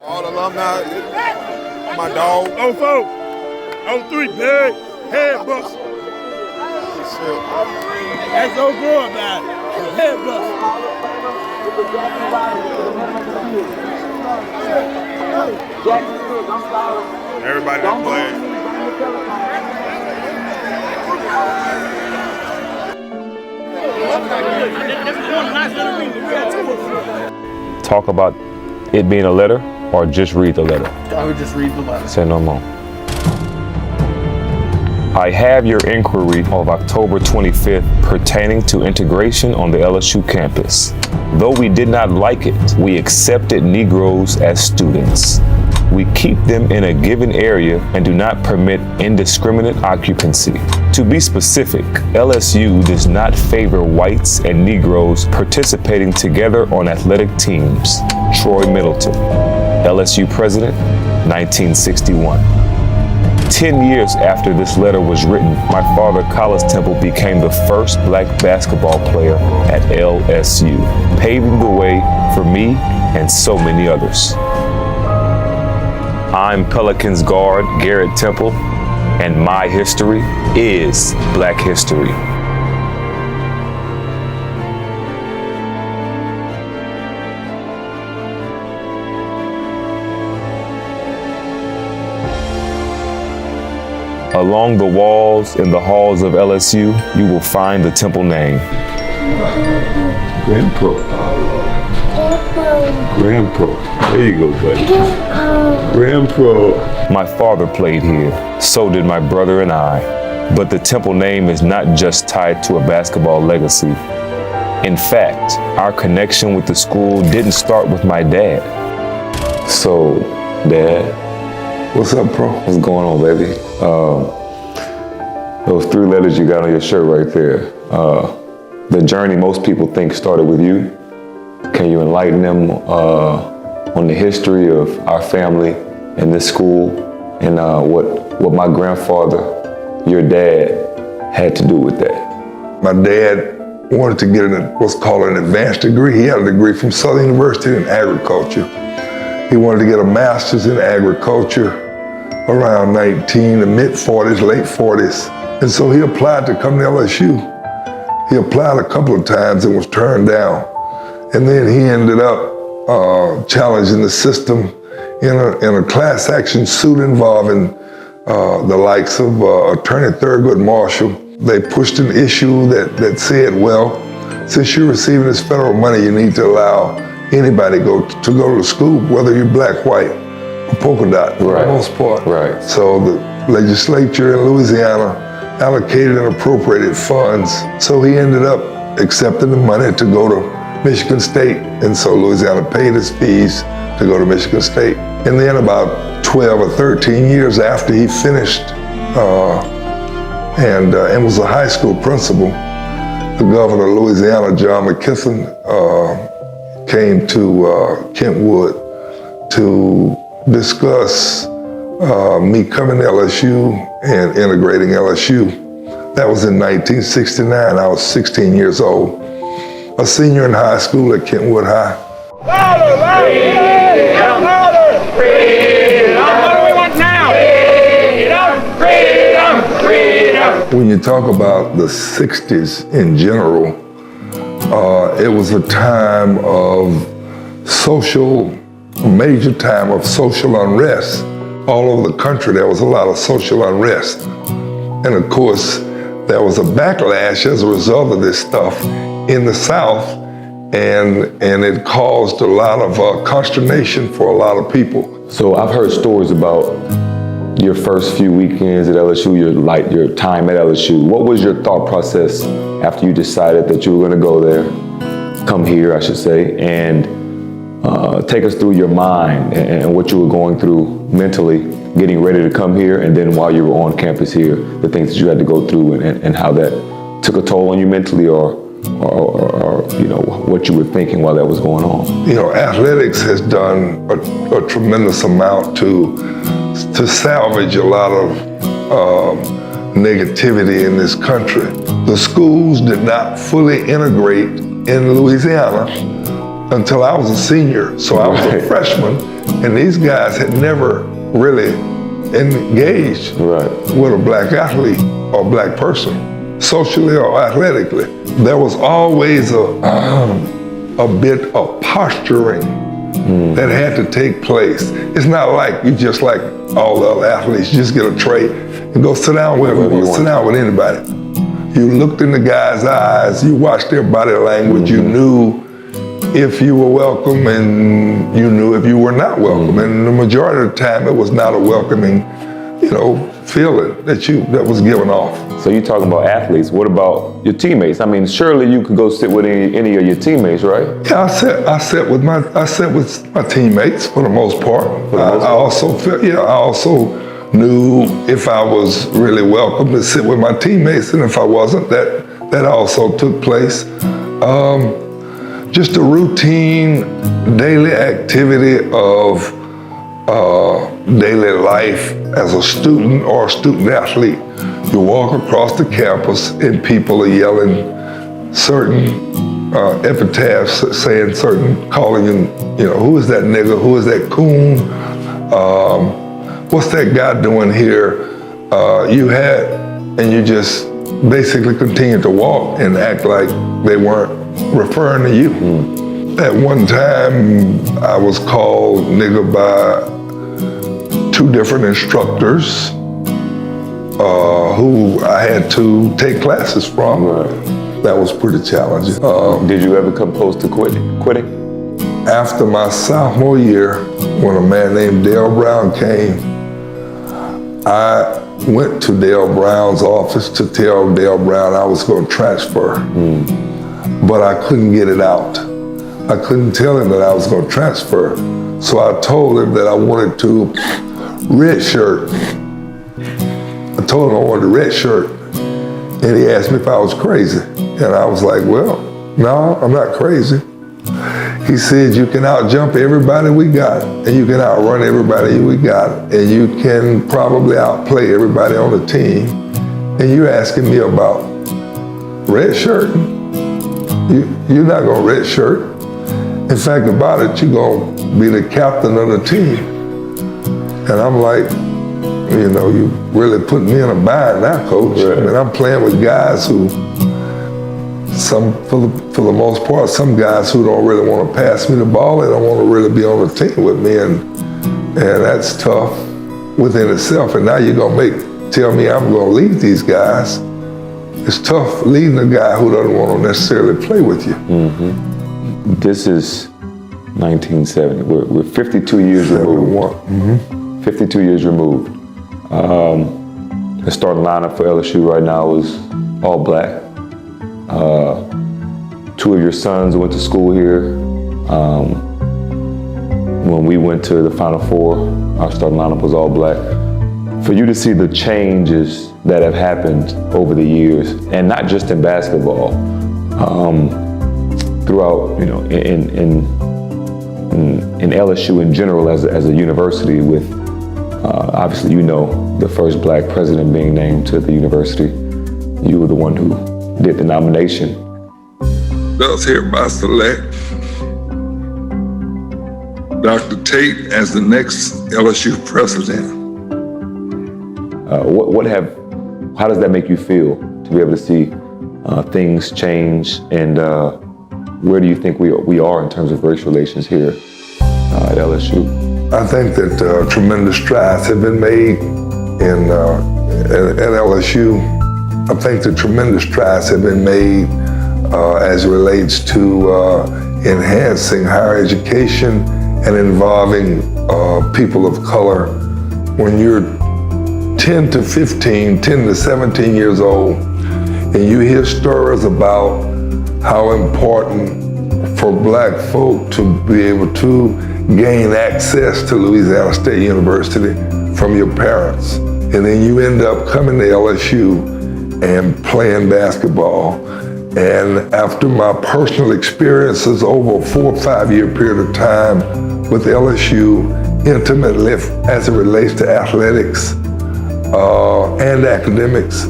All alumni, my dog. 04, 03, big head bust. That's so good, man. Head bust. Everybody that played. Talk about it being a letter or just read the letter? I would just read the letter. Say no more. I have your inquiry of October 25th pertaining to integration on the LSU campus. Though we did not like it, we accepted Negroes as students. We keep them in a given area and do not permit indiscriminate occupancy. To be specific, LSU does not favor whites and Negroes participating together on athletic teams. Troy Middleton, LSU President, 1961. 10 years after this letter was written, my father, Collis Temple, became the first black basketball player at LSU, paving the way for me and so many others. I'm Pelicans guard Garrett Temple, and my history is Black history. Along the walls in the halls of LSU, you will find the Temple name. Grandpa. Grandpa. There you go, buddy. Grandpa. My father played here, so did my brother and I. But the Temple name is not just tied to a basketball legacy. In fact, our connection with the school didn't start with my dad. So, Dad, What's up, bro? what's going on, baby? Those 3 letters you got on your shirt right there. The journey most people think started with you. Can you enlighten them on the history of our family and this school and what my grandfather, your dad, had to do with that? My dad wanted to get what's called an advanced degree. He had a degree from Southern University in agriculture. He wanted to get a master's in agriculture around the mid-40s, late 40s. And so he applied to come to LSU. He applied a couple of times and was turned down. And then he ended up challenging the system in a class action suit involving the likes of Attorney Thurgood Marshall. They pushed an issue that said, well, since you're receiving this federal money, you need to allow anybody to go to school, whether you're black, white, or polka dot, for the most part. Right. So the legislature in Louisiana allocated and appropriated funds. So he ended up accepting the money to go to Michigan State. And so Louisiana paid his fees to go to Michigan State. And then about 12 or 13 years after he finished and was a high school principal, the governor of Louisiana, John McKesson, came to Kentwood to discuss me coming to LSU and integrating LSU. That was in 1969. I was 16 years old, a senior in high school at Kentwood High. Louder, louder, freedom. What do we want now? Freedom, freedom, freedom. When you talk about the 60s in general, it was a time of major time of social unrest. All over the country, there was a lot of social unrest. And of course, there was a backlash as a result of this stuff in the South, and it caused a lot of consternation for a lot of people. So I've heard stories about your first few weekends at LSU, your time at LSU. What was your thought process after you decided that you were going to go there, come here, I should say, and take us through your mind and what you were going through mentally, getting ready to come here, and then while you were on campus here, the things that you had to go through and how that took a toll on you mentally, or you know, what you were thinking while that was going on? You know, athletics has done a tremendous amount to salvage a lot of negativity in this country. The schools did not fully integrate in Louisiana until I was a senior. So I was a freshman And these guys had never really engaged with a black athlete or black person, socially or athletically. There was always a bit of posturing that had to take place. It's not like you just like all the other athletes, you just get a tray and go sit down wherever you want to sit down with anybody. You looked in the guy's eyes, you watched their body language, you knew if you were welcome and you knew if you were not welcome. And the majority of the time it was not a welcoming, feeling that was given off. So you're talking about athletes. What about your teammates? I mean, surely you could go sit with any of your teammates, right? Yeah, I sat with my teammates for the most part. I also knew if I was really welcome to sit with my teammates, and if I wasn't, that also took place. Just a routine daily activity of daily life as a student or a student athlete. You walk across the campus and people are yelling certain epitaphs, calling you, who is that nigga, who is that coon, what's that guy doing here? And you just basically continue to walk and act like they weren't referring to you. At one time, I was called nigga by 2 different instructors who I had to take classes from. That was pretty challenging. Did you ever come close to quitting? After my sophomore year, when a man named Dale Brown came, I went to Dale Brown's office to tell Dale Brown I was going to transfer. But I couldn't get it out. I couldn't tell him that I was going to transfer. So I told him that I wanted to redshirt. I told him I wanted a red shirt. And he asked me if I was crazy. And I was like, well, no, I'm not crazy. He said, you can out-jump everybody we got, and you can outrun everybody we got, and you can probably outplay everybody on the team. And you're asking me about red shirting? You're not gonna red shirt. In fact, about it, you're gonna be the captain of the team. And I'm like, you really put me in a bind now, coach. Right. I mean, I'm playing with guys who, for the most part, some guys who don't really want to pass me the ball. They don't want to really be on the team with me, and that's tough within itself. And now you're gonna tell me I'm gonna lead these guys. It's tough leading a guy who doesn't want to necessarily play with you. This is 1970. We're 52 years removed. 52 years removed. The starting lineup for LSU right now is all black. 2 of your sons went to school here. When we went to the Final Four, our starting lineup was all black. For you to see the changes that have happened over the years, and not just in basketball, throughout, in LSU in general as a university, with obviously the first black president being named to the university. You were the one who did the nomination. Thus hereby select Dr. Tate as the next LSU president. How does that make you feel to be able to see things change, and where do you think we are in terms of race relations here at LSU? I think that tremendous strides have been made at LSU. I think that tremendous strides have been made as it relates to enhancing higher education and involving people of color. When you're 10 to 17 years old, and you hear stories about how important for black folk to be able to gain access to Louisiana State University from your parents. And then you end up coming to LSU and playing basketball. And after my personal experiences over a 4 or 5 year period of time with LSU, intimately as it relates to athletics and academics,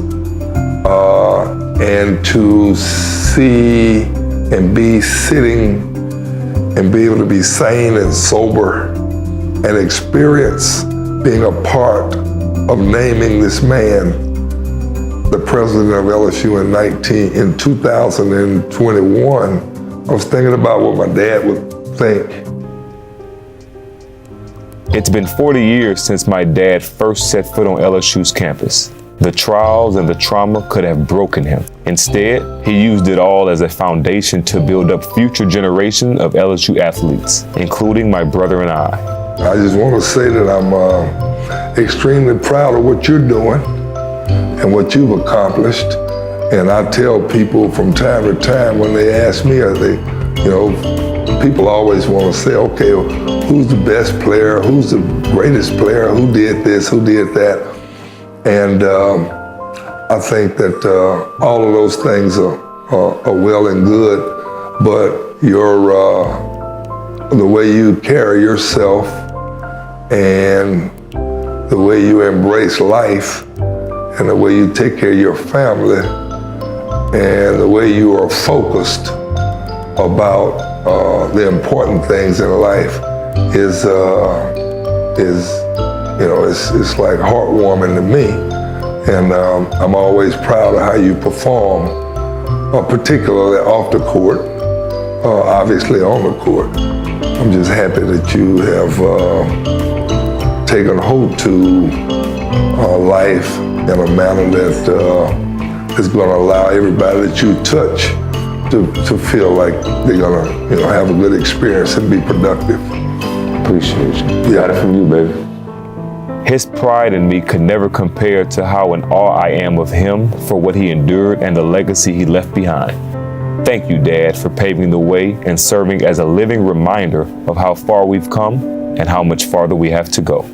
and to see and be sitting and be able to be sane and sober and experience being a part of naming this man the president of LSU in 2021, I was thinking about what my dad would think. It's been 40 years since my dad first set foot on LSU's campus. The trials and the trauma could have broken him. Instead, he used it all as a foundation to build up future generations of LSU athletes, including my brother and I. I just want to say that I'm extremely proud of what you're doing and what you've accomplished. And I tell people from time to time when they ask me, people always want to say, okay, who's the best player? Who's the greatest player? Who did this? Who did that? And I think that all of those things are well and good, but the way you carry yourself and the way you embrace life and the way you take care of your family and the way you are focused about the important things in life is it's like heartwarming to me. And I'm always proud of how you perform, particularly off the court, obviously on the court. I'm just happy that you have taken hold to life in a manner that is going to allow everybody that you touch to feel like they're going to have a good experience and be productive. Appreciate you. Got it from you, baby. His pride in me could never compare to how in awe I am of him for what he endured and the legacy he left behind. Thank you, Dad, for paving the way and serving as a living reminder of how far we've come and how much farther we have to go.